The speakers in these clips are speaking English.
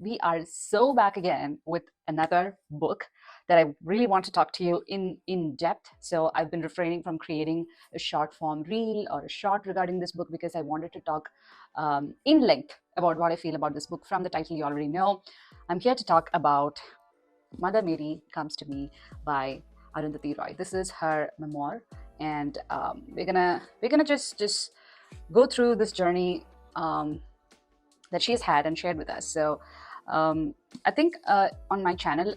we are so back again with another book that I really want to talk to you in depth. So I've been refraining from creating a short form reel or a short regarding this book because I wanted to talk in length about what I feel about this book. From the title, you already know. I'm here to talk about Mother Mary Comes to Me by Arundhati Roy. This is her memoir, and we're gonna just go through this journey that she's had and shared with us. So I think on my channel,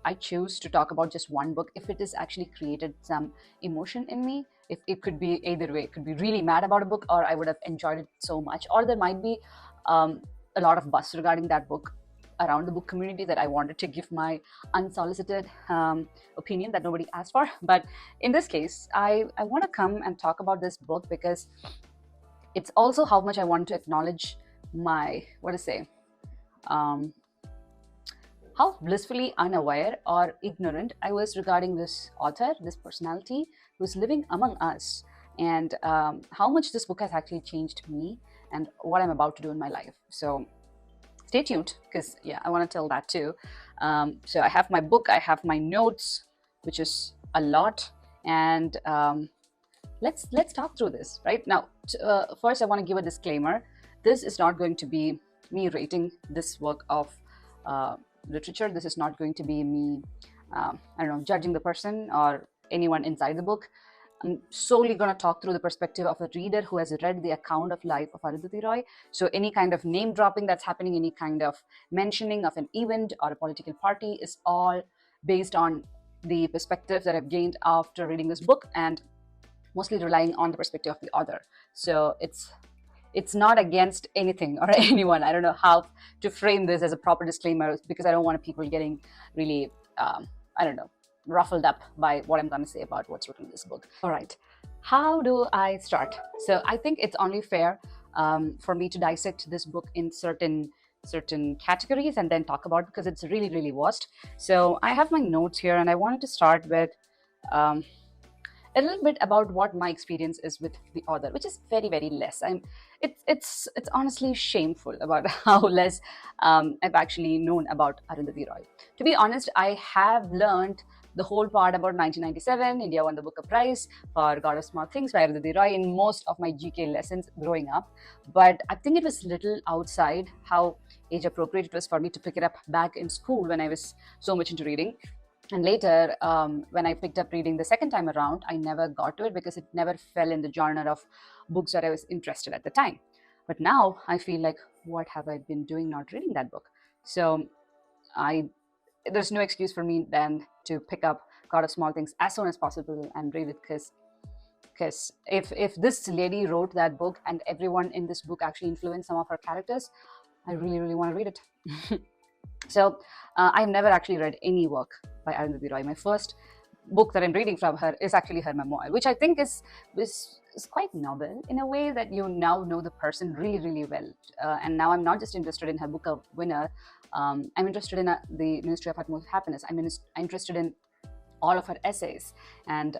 I choose to talk about just one book if it has actually created some emotion in me. If it could be either way, it could be really mad about a book, or I would have enjoyed it so much, or there might be a lot of buzz regarding that book around the book community that I wanted to give my unsolicited opinion that nobody asked for. But in this case, I want to come and talk about this book because it's also how much I want to acknowledge my, what to say, um, how blissfully unaware or ignorant I was regarding this author, this personality who's living among us, and how much this book has actually changed me and what I'm about to do in my life. So stay tuned, because yeah, I want to tell that too. So I have my book, I have my notes, which is a lot, and let's talk through this right now. First, I want to give a disclaimer. This is not going to be me rating this work of literature. This is not going to be me, I don't know, judging the person or anyone inside the book. I'm solely going to talk through the perspective of a reader who has read the account of life of Arundhati Roy. So any kind of name dropping that's happening, any kind of mentioning of an event or a political party is all based on the perspective that I've gained after reading this book, and mostly relying on the perspective of the author. So it's not against anything or anyone. I don't know how to frame this as a proper disclaimer, because I don't want people getting really, I don't know, ruffled up by what I'm going to say about what's written in this book. All right, how do I start? So I think it's only fair for me to dissect this book in certain categories and then talk about it, because it's really, really vast. So I have my notes here, and I wanted to start with a little bit about what my experience is with the author, which is very, very less. It's honestly shameful about how less I've actually known about Arundhati Roy. To be honest, I have learned the whole part about 1997, India won the Booker Prize for God of Small Things by Arundhati Roy in most of my GK lessons growing up. But I think it was little outside how age appropriate it was for me to pick it up back in school when I was so much into reading. And later, when I picked up reading the second time around, I never got to it because it never fell in the genre of books that I was interested at the time. But now I feel like, what have I been doing not reading that book? So there's no excuse for me then to pick up God of Small Things as soon as possible and read it, because if this lady wrote that book and everyone in this book actually influenced some of her characters, I really, really want to read it. So I've never actually read any work by Arundhati Roy. My first book that I'm reading from her is actually her memoir, which I think is quite novel in a way that you now know the person really, really well. And now I'm not just interested in her book of winner. I'm interested in the Ministry of Utmost Happiness. I'm interested in all of her essays, and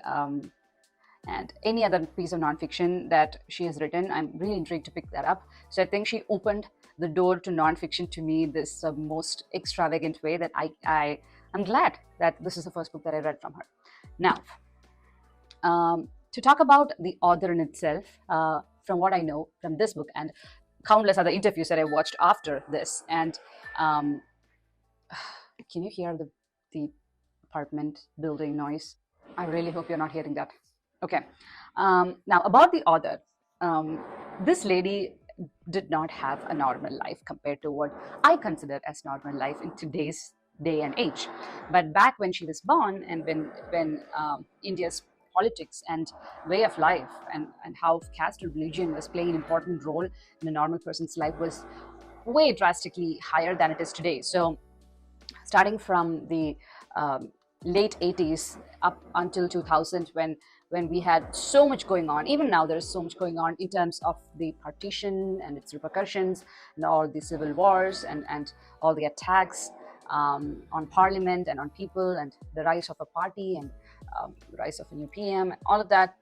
any other piece of nonfiction that she has written. I'm really intrigued to pick that up. So I think she opened the door to nonfiction to me this most extravagant way that I'm glad that this is the first book that I read from her. Now, to talk about the author in itself, from what I know from this book and countless other interviews that I watched after this, and can you hear the apartment building noise? I really hope you're not hearing that. Okay. Now, about the author, this lady did not have a normal life compared to what I consider as normal life in today's day and age. But back when she was born, and when India's politics and way of life, and how caste or religion was playing an important role in a normal person's life, was way drastically higher than it is today. So starting from the late 80s up until 2000, when we had so much going on. Even now there is so much going on in terms of the partition and its repercussions, and all the civil wars and all the attacks on parliament and on people, and the rise of a party, and rise of a new PM, and all of that.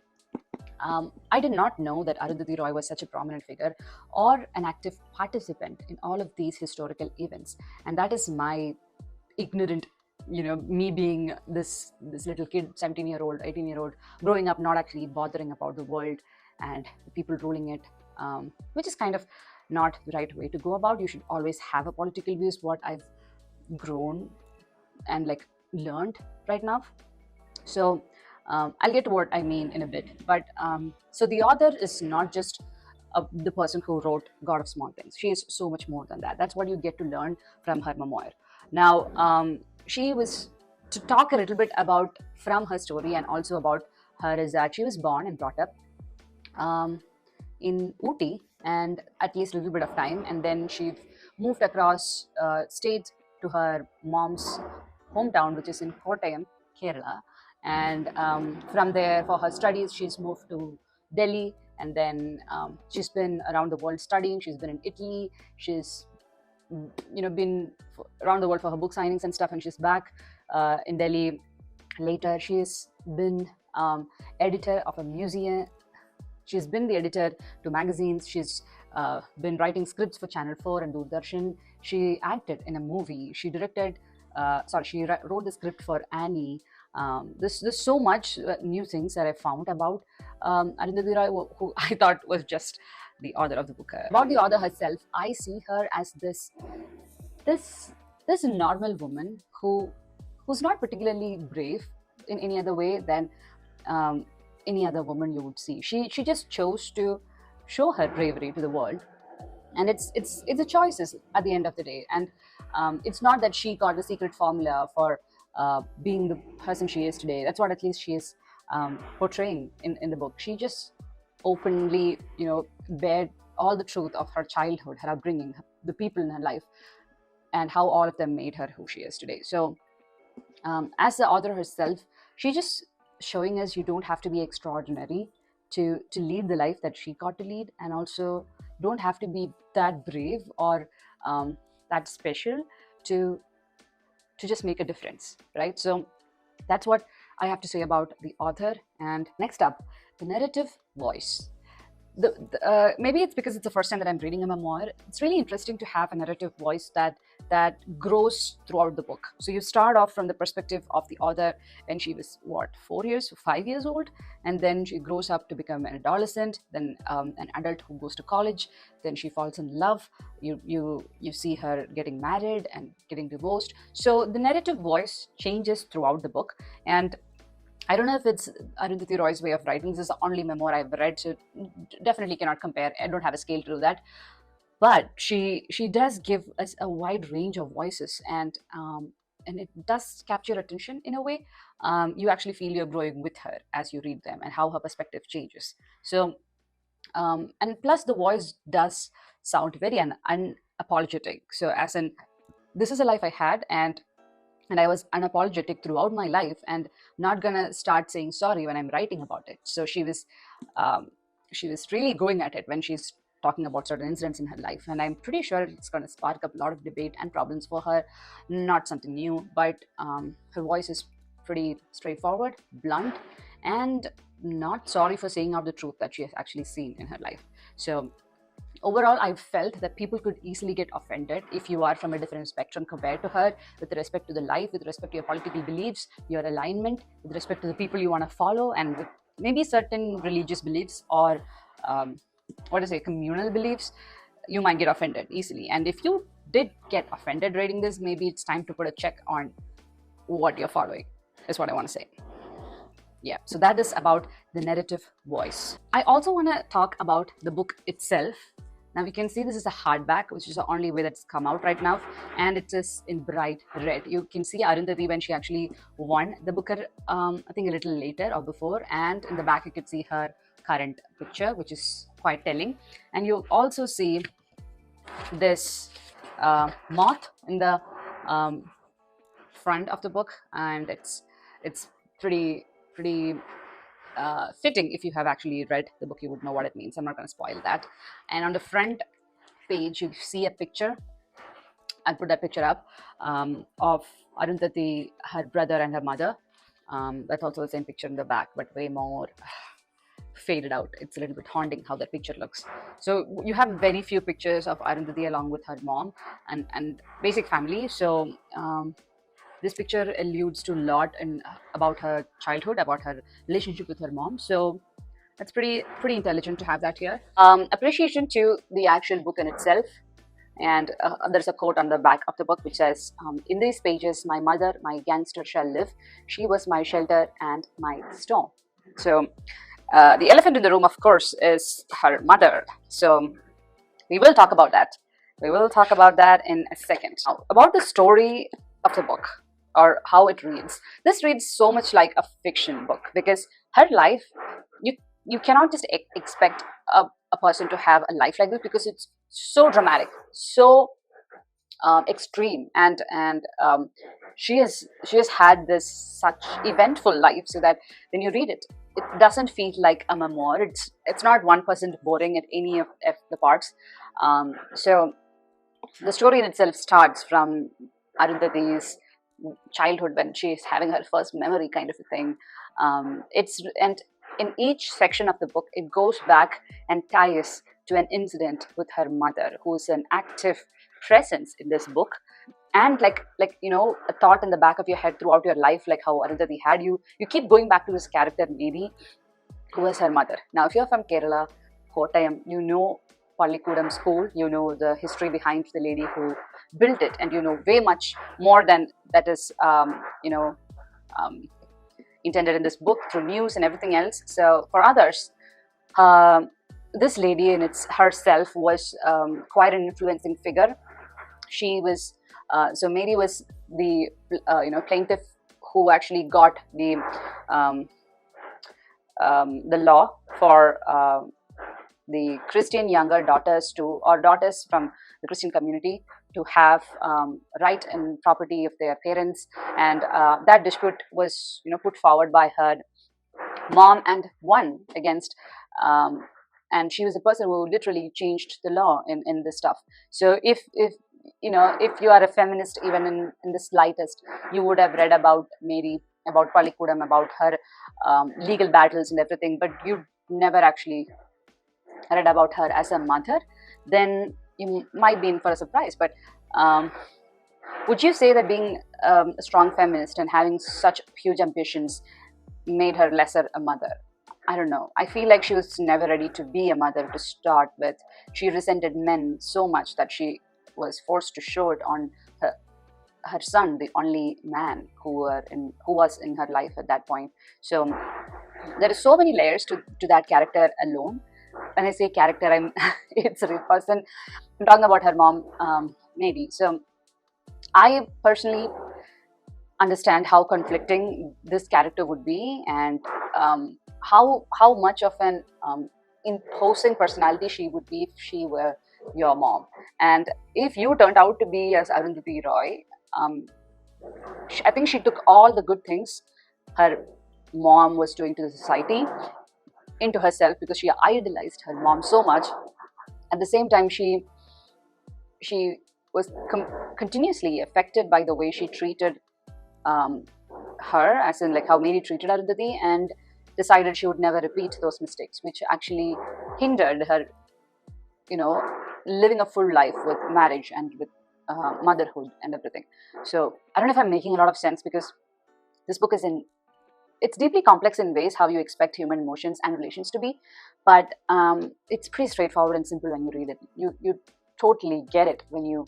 I did not know that Arundhati Roy was such a prominent figure or an active participant in all of these historical events. And that is my ignorant, me being this little kid, 17-year-old, 18-year-old, growing up not actually bothering about the world and the people ruling it, which is kind of not the right way to go about. You should always have a political views, what I've grown and like learned right now. So I'll get to what I mean in a bit. But so the author is not just the person who wrote God of Small Things. She is so much more than that. That's what you get to learn from her memoir. Now, she was to talk a little bit about from her story and also about her is that she was born and brought up in Ooty and at least a little bit of time, and then she moved across states to her mom's hometown, which is in Kottayam, Kerala. And from there, for her studies, she's moved to Delhi, and then she's been around the world studying. She's been in Italy. She's been around the world for her book signings and stuff, and she's back in Delhi later. She's been editor of a museum. She's been the editor to magazines. She's been writing scripts for Channel 4 and Doordarshan. She acted in a movie. She directed, she wrote the script for Annie. There's so much new things that I found about Arundhati Roy, who I thought was just the author of the book. About the author herself, I see her as this normal woman who's not particularly brave in any other way than any other woman you would see. She just chose to show her bravery to the world, and it's the choices at the end of the day. And it's not that she got the secret formula for being the person she is today. That's what at least she is portraying in the book. She just openly, bared all the truth of her childhood, her upbringing, the people in her life, and how all of them made her who she is today. So as the author herself, she just showing us you don't have to be extraordinary to lead the life that she got to lead, and also don't have to be that brave or that special to just make a difference, right? So that's what I have to say about the author. And next up, the narrative voice. Maybe it's because it's the first time that I'm reading a memoir. It's really interesting to have a narrative voice that grows throughout the book. So you start off from the perspective of the author when she was 5 years old, and then she grows up to become an adolescent, then an adult who goes to college, then she falls in love. You see her getting married and getting divorced. So the narrative voice changes throughout the book. And I don't know if it's Arundhati Roy's way of writing. This is the only memoir I've read, so definitely cannot compare. I don't have a scale to do that. But she does give us a wide range of voices, and it does capture attention in a way. You actually feel you're growing with her as you read them, and how her perspective changes. So, and plus the voice does sound very unapologetic. So as in, this is a life I had, and I was unapologetic throughout my life, and not gonna start saying sorry when I'm writing about it. So she was really going at it when she's talking about certain incidents in her life, and I'm pretty sure it's going to spark up a lot of debate and problems for her. Not something new, but her voice is pretty straightforward, blunt, and not sorry for saying out the truth that she has actually seen in her life. So overall, I felt that people could easily get offended if you are from a different spectrum compared to her, with respect to the life, with respect to your political beliefs, your alignment, with respect to the people you want to follow, and with maybe certain religious beliefs or communal beliefs. You might get offended easily. And if you did get offended reading this, maybe it's time to put a check on what you're following, is what I want to say. Yeah, so that is about the narrative voice. I also want to talk about the book itself. Now you can see this is a hardback, which is the only way that's come out right now, and it is in bright red. You can see Arundhati when she actually won the Booker, I think a little later or before, and in the back you can see her current picture, which is quite telling. And you also see this moth in the front of the book, and it's pretty fitting. If you have actually read the book, you would know what it means. I'm not going to spoil that. And on the front page, you see a picture. I'll put that picture up of Arundhati, her brother, and her mother. That's also the same picture in the back, but way more faded out. It's a little bit haunting how that picture looks. So you have very few pictures of Arundhati along with her mom and basic family. So this picture alludes to a lot about her childhood, about her relationship with her mom. So that's pretty intelligent to have that here. Appreciation to the actual book in itself. And there's a quote on the back of the book which says, in these pages, my mother, my gangster shall live. She was my shelter and my storm. So the elephant in the room, of course, is her mother. So we will talk about that. We will talk about that in a second. Now, about the story of the book or how it reads. This reads so much like a fiction book because her life, you cannot just expect a person to have a life like this because it's so dramatic, so extreme, and she has had this such eventful life, so that when you read it, it doesn't feel like a memoir. It's not 1% boring at any of the parts. So the story in itself starts from Arundhati's childhood when she is having her first memory, kind of a thing. And in each section of the book, it goes back and ties to an incident with her mother, who is an active presence in this book. And like a thought in the back of your head throughout your life, like how Arundhati had you keep going back to this character, maybe, who was her mother. Now, if you're from Kerala, Kottayam, you know Pallikudam school, you know the history behind the lady who built it, and you know way much more than that is intended in this book through news and everything else. So for others, this lady in herself was quite an influencing figure. She was so Mary was the plaintiff who actually got the law for the Christian younger daughters daughters from the Christian community to have right and property of their parents, and that dispute was put forward by her mom and won against, and she was the person who literally changed the law in this stuff. So if you are a feminist, even in the slightest, you would have read about Mary, about Pallikudam, about her legal battles and everything, but you never actually read about her as a mother. Then you might be in for a surprise. But would you say that being a strong feminist and having such huge ambitions made her lesser a mother? I don't know. I feel like she was never ready to be a mother to start with. She resented men so much that she was forced to show it on her son, the only man who was in her life at that point. So there are so many layers to that character alone. When I say character, it's a real person. I'm talking about her mom, maybe. So I personally understand how conflicting this character would be, and how much of an imposing personality she would be if she were your mom. And if you turned out to be as Arundhati Roy, I think she took all the good things her mom was doing to the society into herself, because she idolized her mom so much. At the same time, she was continuously affected by the way she treated her, as in like how Mary treated Arundhati, and decided she would never repeat those mistakes, which actually hindered her, living a full life with marriage and with motherhood and everything. So I don't know if I'm making a lot of sense, because this book it's deeply complex in ways how you expect human emotions and relations to be, but it's pretty straightforward and simple when you read it. You totally get it when you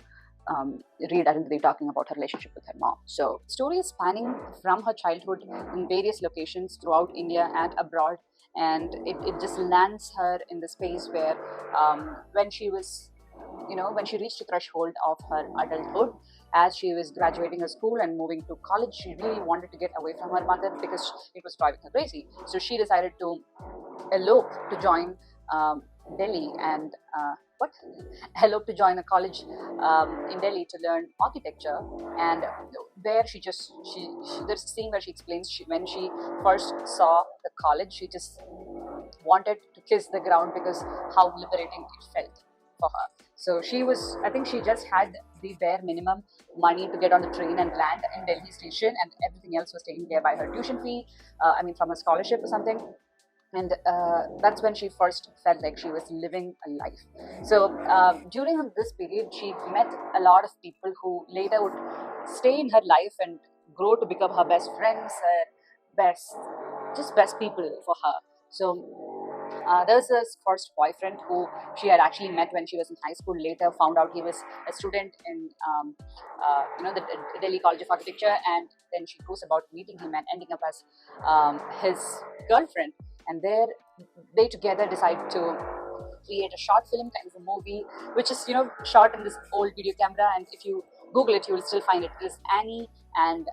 read Arundhati talking about her relationship with her mom. So story is spanning from her childhood in various locations throughout India and abroad, and it just lands her in the space where when she was when she reached the threshold of her adulthood, as she was graduating her school and moving to college, she really wanted to get away from her mother because it was driving her crazy. So she decided to elope to join Delhi and elope to join a college in Delhi to learn architecture. And there there's a scene where she explains when she first saw the college, she just wanted to kiss the ground because how liberating it felt for her. So I think she just had the bare minimum money to get on the train and land in Delhi station, and everything else was taken care by her tuition fee, from a scholarship or something. and that's when she first felt like she was living a life. So during this period, she met a lot of people who later would stay in her life and grow to become her best friends, her best, just best people for her. So there was this first boyfriend who she had actually met when she was in high school. Later, found out he was a student in the Delhi College of Architecture, and then she goes about meeting him and ending up as his girlfriend. And there, they together decide to create a short film kind of a movie, which is shot in this old video camera. And if you Google it, you will still find it. It is Annie and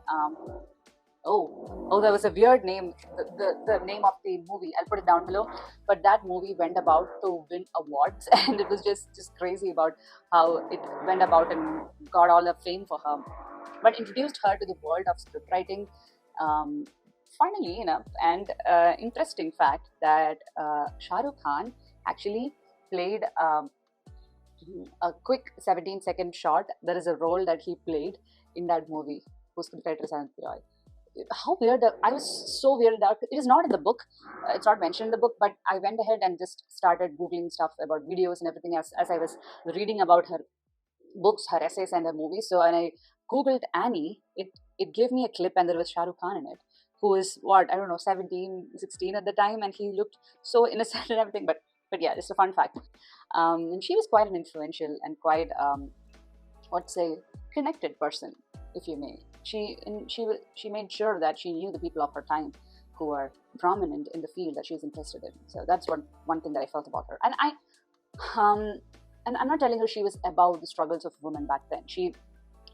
there was a weird name. The name of the movie, I'll put it down below. But that movie went about to win awards, and it was just crazy about how it went about and got all the fame for her. But introduced her to the world of scriptwriting. Funnily enough, and interesting fact that Shah Rukh Khan actually played a quick 17-second short. There is a role that he played in that movie, whose scriptwriter is Arundhati Roy. How weird! I was so weirded out. It is not in the book. It's not mentioned in the book, but I went ahead and just started googling stuff about videos and everything as I was reading about her books, her essays, and her movies. So when I googled Annie, it gave me a clip, and there was Shah Rukh Khan in it, who is what, I don't know, 17, 16 at the time, and he looked so innocent and everything. But yeah, just a fun fact. And she was quite an influential and quite connected person, if you may. She made sure that she knew the people of her time who were prominent in the field that she was interested in. So that's one thing that I felt about her. And I'm not telling her she was above the struggles of women back then. She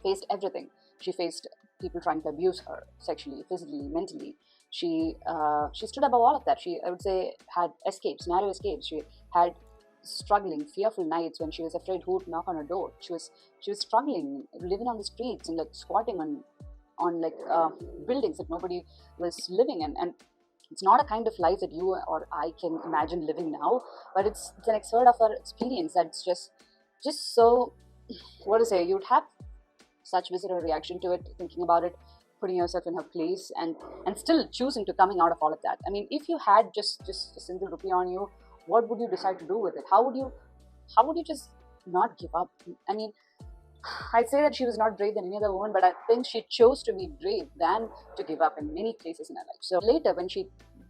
faced everything. She faced people trying to abuse her sexually, physically, mentally. She stood above all of that. She, I would say, had escapes, narrow escapes. She had struggling, fearful nights when she was afraid who would knock on her door. She was struggling, living on the streets and like squatting on buildings that nobody was living in. And it's not a kind of life that you or I can imagine living now, but it's an excerpt of her experience that's just so, what to say, you'd have such visceral reaction to it, thinking about it, putting yourself in her place, and still choosing to coming out of all of that. I mean, if you had just a single rupee on you, what would you decide to do with it? How would you just not give up? I mean, I'd say that she was not brave than any other woman, but I think she chose to be brave than to give up in many places in her life. So later, when she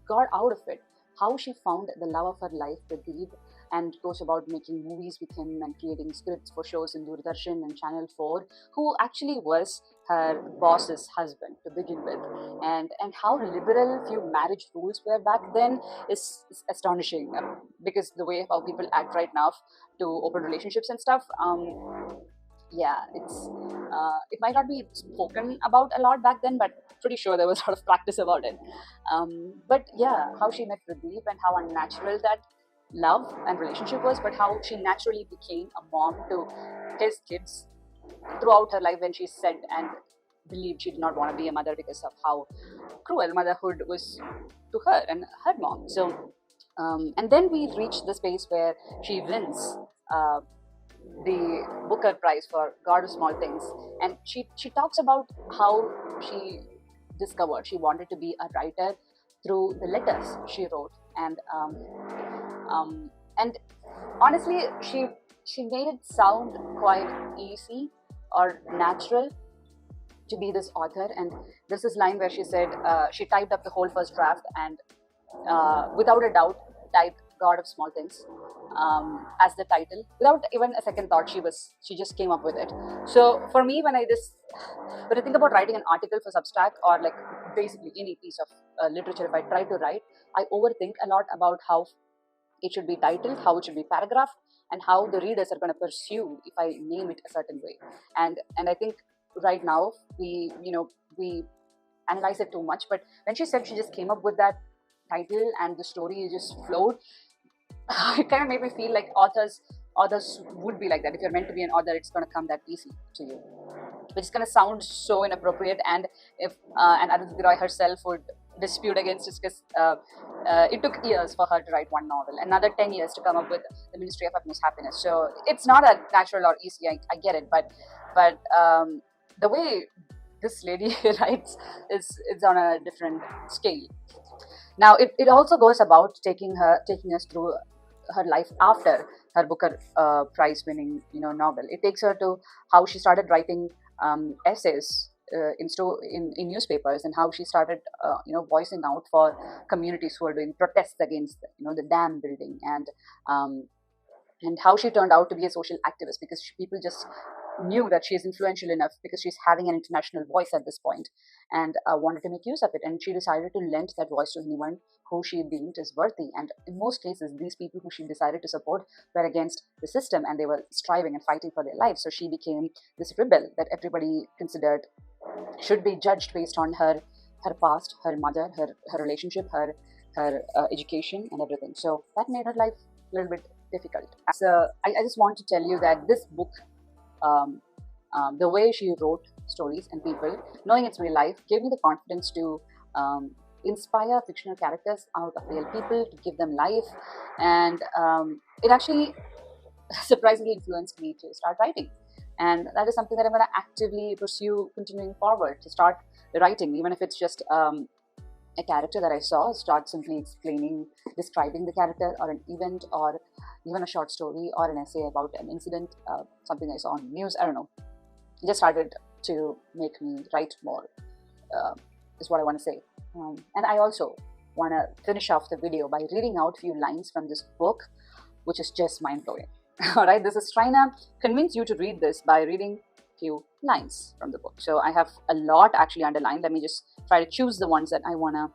got out of it, how she found the love of her life with Deep, and goes about making movies with him and creating scripts for shows in Doordarshan and Channel 4, who actually was her boss's husband to begin with, and how liberal few marriage rules were back then is astonishing, because the way how people act right now to open relationships and stuff. Yeah, it might not be spoken about a lot back then, but pretty sure there was a lot of practice about it. But yeah, how she met Pradeep and how unnatural that love and relationship was, but how she naturally became a mom to his kids throughout her life, when she said and believed she did not want to be a mother because of how cruel motherhood was to her and her mom. So, and then we reach the space where she wins the Booker Prize for God of Small Things, and she talks about how she discovered she wanted to be a writer through the letters she wrote, and honestly, she made it sound quite easy or natural to be this author. And there's this line where she said she typed up the whole first draft and without a doubt typed God of Small Things as the title without even a second thought. She just came up with it. So for me, when I think about writing an article for Substack, or like basically any piece of literature, if I try to write, I overthink a lot about how it should be titled, how it should be paragraphed, and how the readers are going to pursue if I name it a certain way. And I think right now we analyze it too much. But when she said she just came up with that title and the story just flowed, it kind of made me feel like authors would be like that. If you're meant to be an author, it's going to come that easy to you, which is going to sound so inappropriate. And if and Arundhati Roy herself would dispute against it, because it took years for her to write one novel, another 10 years to come up with The Ministry of Utmost Happiness. So it's not a natural or easy, I get it, but the way this lady writes is on a different scale. Now, it also goes about taking us through her life after her Booker Prize winning novel. It takes her to how she started writing essays in newspapers, and how she started voicing out for communities who are doing protests against the dam building, and how she turned out to be a social activist because people just knew that she is influential enough because she's having an international voice at this point, and wanted to make use of it. And she decided to lend that voice to anyone who she deemed is worthy. And in most cases, these people who she decided to support were against the system, and they were striving and fighting for their lives. So she became this rebel that everybody considered should be judged based on her past, her mother, her relationship, her education, and everything. So that made her life a little bit difficult. So I just want to tell you that this book, the way she wrote stories and people, knowing it's real life, gave me the confidence to inspire fictional characters out of real people, to give them life. And it actually surprisingly influenced me to start writing. And that is something that I'm going to actively pursue continuing forward, to start writing, even if it's just a character that I saw, start simply describing the character, or an event, or even a short story or an essay about an incident, something I saw on the news. I don't know. It just started to make me write more, is what I want to say. And I also want to finish off the video by reading out a few lines from this book, which is just mind-blowing. All right, this is trying to convince you to read this by reading a few lines from the book. So I have a lot actually underlined. Let me just try to choose the ones that I want to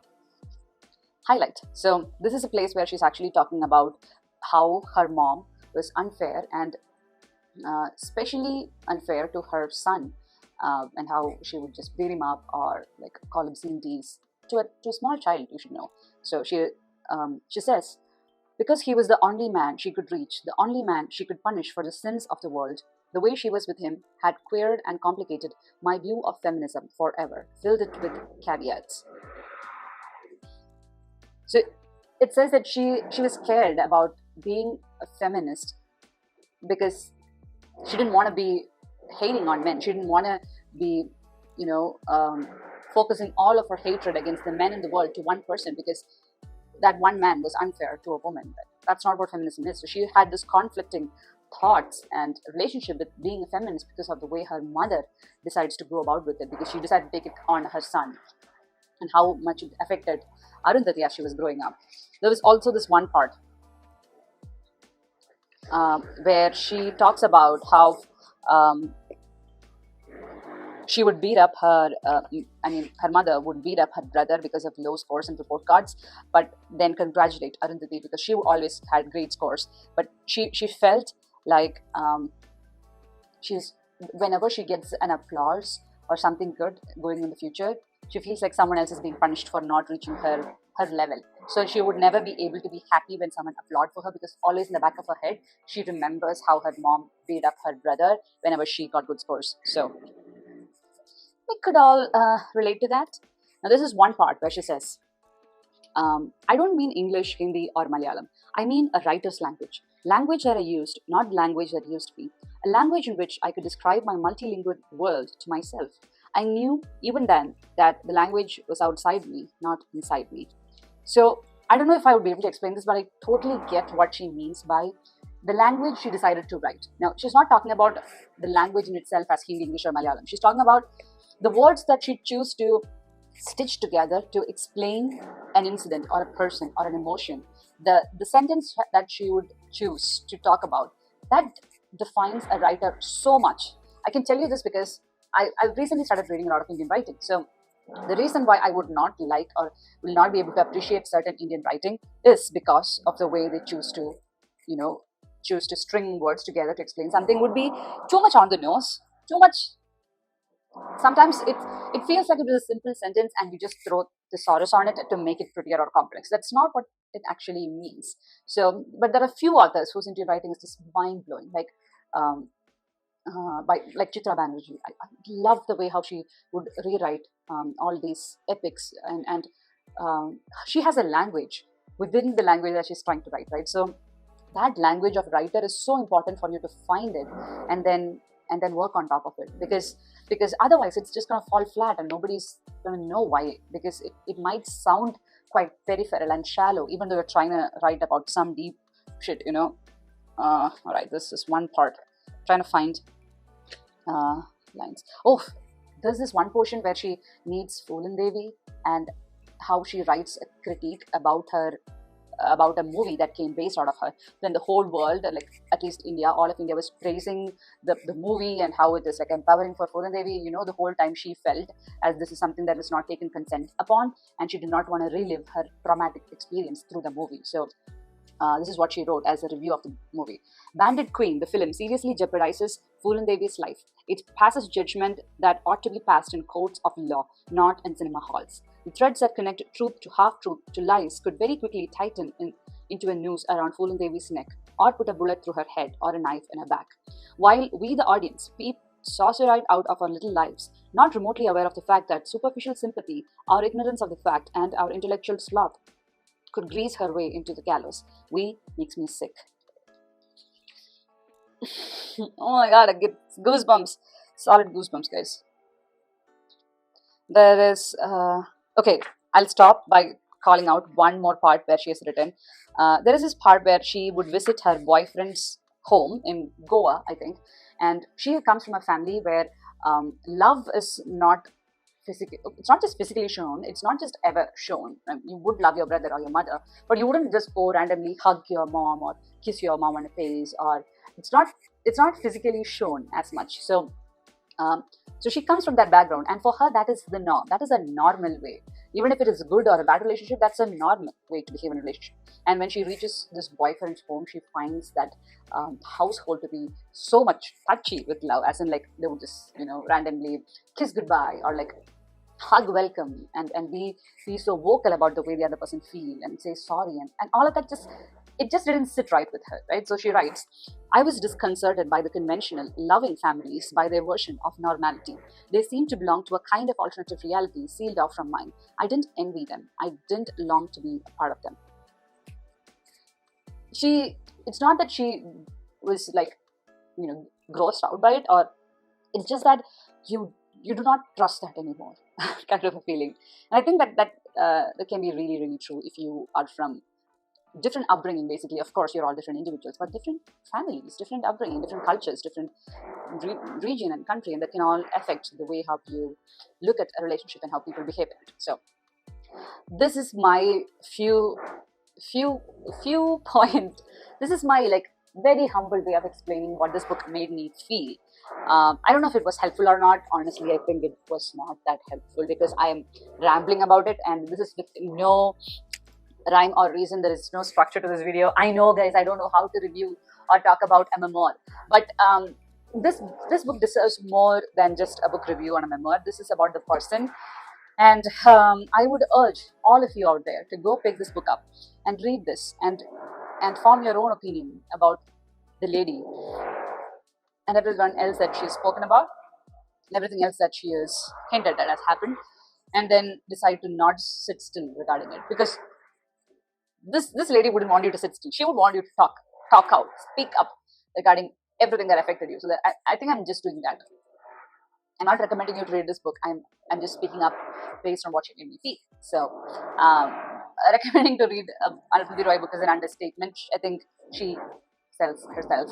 highlight. So this is a place where she's actually talking about how her mom was unfair, and especially unfair to her son, and how she would just beat him up or like call obscenities to a small child, you should know. So she says, because he was the only man she could reach, the only man she could punish for the sins of the world, the way she was with him had queered and complicated my view of feminism forever, filled it with caveats. So it says that she was scared about being a feminist because she didn't want to be hating on men. She didn't want to be, focusing all of her hatred against the men in the world to one person, because that one man was unfair to a woman. But that's not what feminism is. So she had this conflicting thoughts and relationship with being a feminist because of the way her mother decides to go about with it, because she decided to take it on her son, and how much it affected Arundhati as she was growing up. There was also this one part where she talks about how she would beat up her mother would beat up her brother because of low scores in report cards, but then congratulate Arundhati because she always had great scores. But she felt like whenever she gets an applause or something good going in the future, she feels like someone else is being punished for not reaching her level. So she would never be able to be happy when someone applaud for her, because always in the back of her head she remembers how her mom beat up her brother whenever she got good scores. So we could all relate to that. Now this is one part where she says, I don't mean English, Hindi or Malayalam. I mean a writer's language. Language that I used, not language that used me. A language in which I could describe my multilingual world to myself. I knew even then that the language was outside me, not inside me. So I don't know if I would be able to explain this, but I totally get what she means by the language she decided to write. Now, she's not talking about the language in itself as Hindi, English or Malayalam. She's talking about the words that she chose to stitch together to explain an incident or a person or an emotion. The sentence that she would choose to talk about, that defines a writer so much. I can tell you this because I recently started reading a lot of Indian writing. So the reason why I would not like or will not be able to appreciate certain Indian writing is because of the way they choose to string words together to explain something. Would be too much on the nose, too much. Sometimes it feels like it was a simple sentence and you just throw thesaurus on it to make it prettier or complex. That's not what it actually means. So, but there are few authors whose Indian writing is just mind-blowing, like Chitra Banerjee. I love the way how she would rewrite all these epics, and she has a language within the language that she's trying to write, right? So that language of writer is so important for you to find it and then work on top of it, because otherwise it's just going to fall flat and nobody's going to know why, because it might sound quite peripheral and shallow, even though you're trying to write about some deep shit, you know. All right, this is one part. Trying to find lines. Oh, there's this one portion where she meets Poolan Devi and how she writes a critique about her, about a movie that came based out of her. Then the whole world, like at least India, all of India was praising the movie and how it is like empowering for Poolan Devi. You know, the whole time she felt as this is something that was not taken consent upon, and she did not want to relive her traumatic experience through the movie. So this is what she wrote as a review of the movie. Bandit Queen, the film, seriously jeopardizes Poolan Devi's life. It passes judgment that ought to be passed in courts of law, not in cinema halls. The threads that connect truth to half-truth to lies could very quickly tighten into a noose around Poolan Devi's neck, or put a bullet through her head, or a knife in her back. While we, the audience, peep saucer-eyed out of our little lives, not remotely aware of the fact that superficial sympathy, our ignorance of the fact, and our intellectual sloth could grease her way into the gallows. Makes me sick. Oh my god, I get goosebumps. Solid goosebumps, guys. There is, okay, I'll stop by calling out one more part where she has written. There is this part where she would visit her boyfriend's home in Goa, I think, and she comes from a family where love is not physically, it's not just physically shown, it's not just ever shown. You would love your brother or your mother, but you wouldn't just go randomly hug your mom or kiss your mom on the face, or it's not physically shown as much. So so she comes from that background, and for her that is the norm. That is a normal way. Even if it is a good or a bad relationship, that's a normal way to behave in a relationship. And when she reaches this boyfriend's home, she finds that household to be so much touchy with love, as in like they would just, you know, randomly kiss goodbye or like hug welcome and be so vocal about the way the other person feel and say sorry, and all of that just didn't sit right with her, right? So she writes, I was disconcerted by the conventional, loving families by their version of normality. They seemed to belong to a kind of alternative reality sealed off from mine. I didn't envy them. I didn't long to be a part of them. It's not that she was like, you know, grossed out by it, or it's just that you do not trust that anymore, kind of a feeling. And I think that can be really, really true if you are from different upbringing. Basically, of course, you're all different individuals, but different families, different upbringing, different cultures, different region and country, and that can all affect the way how you look at a relationship and how people behave in it. So this is my few point. This is my like very humble way of explaining what this book made me feel. I don't know if it was helpful or not. Honestly, I think it was not that helpful because I am rambling about it, and this is with no rhyme or reason. There is no structure to this video. I know, guys, I don't know how to review or talk about a memoir, but this book deserves more than just a book review on a memoir. This is about the person, and I would urge all of you out there to go pick this book up and read this and form your own opinion about the lady and everyone else that she's spoken about, and everything else that she has hinted that has happened, and then decide to not sit still regarding it, because this lady wouldn't want you to sit still. She would want you to talk out, speak up regarding everything that affected you. So that I think I'm just doing that. I'm not recommending you to read this book. I'm just speaking up based on what she made me feel. So recommending to read Arundhati Roy book is an understatement. I think she sells herself.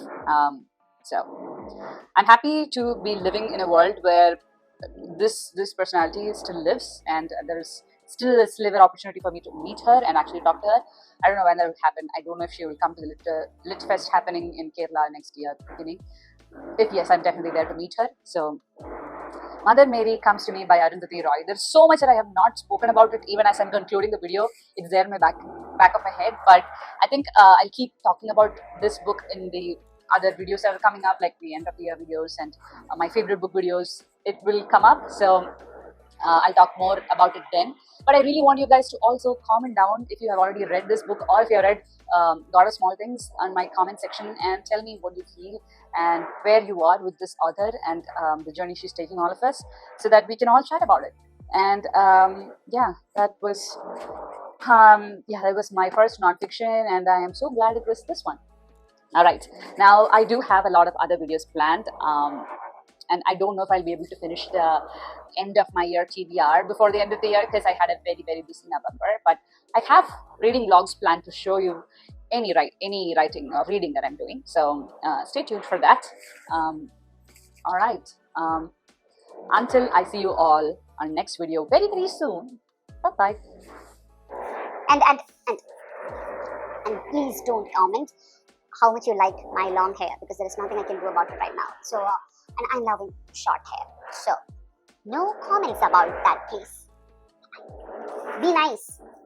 So I'm happy to be living in a world where this personality still lives, and there's still a sliver opportunity for me to meet her and actually talk to her. I don't know when that will happen. I don't know if she will come to the Lit Fest happening in Kerala next year beginning. If yes, I'm definitely there to meet her. So Mother Mary comes to me by Arundhati Roy. There's so much that I have not spoken about it even as I'm concluding the video. It's there in my back of my head, but I think I'll keep talking about this book in the other videos that are coming up, like the end of the year videos and my favorite book videos. It will come up, so I'll talk more about it then. But I really want you guys to also comment down if you have already read this book, or if you have read God of Small Things, on my comment section, and tell me what you feel and where you are with this author and the journey she's taking all of us, so that we can all chat about it. And that was my first nonfiction, and I am so glad it was this one. All right, now I do have a lot of other videos planned, and I don't know if I'll be able to finish the end of my year TBR before the end of the year, because I had a very, very busy November. But I have reading logs planned to show you any writing or reading that I'm doing. So stay tuned for that. All right. Until I see you all on next video very, very soon. Bye-bye. And and and and please don't comment how much you like my long hair, because there is nothing I can do about it right now. So and I'm loving short hair. So no comments about that, please. Be nice.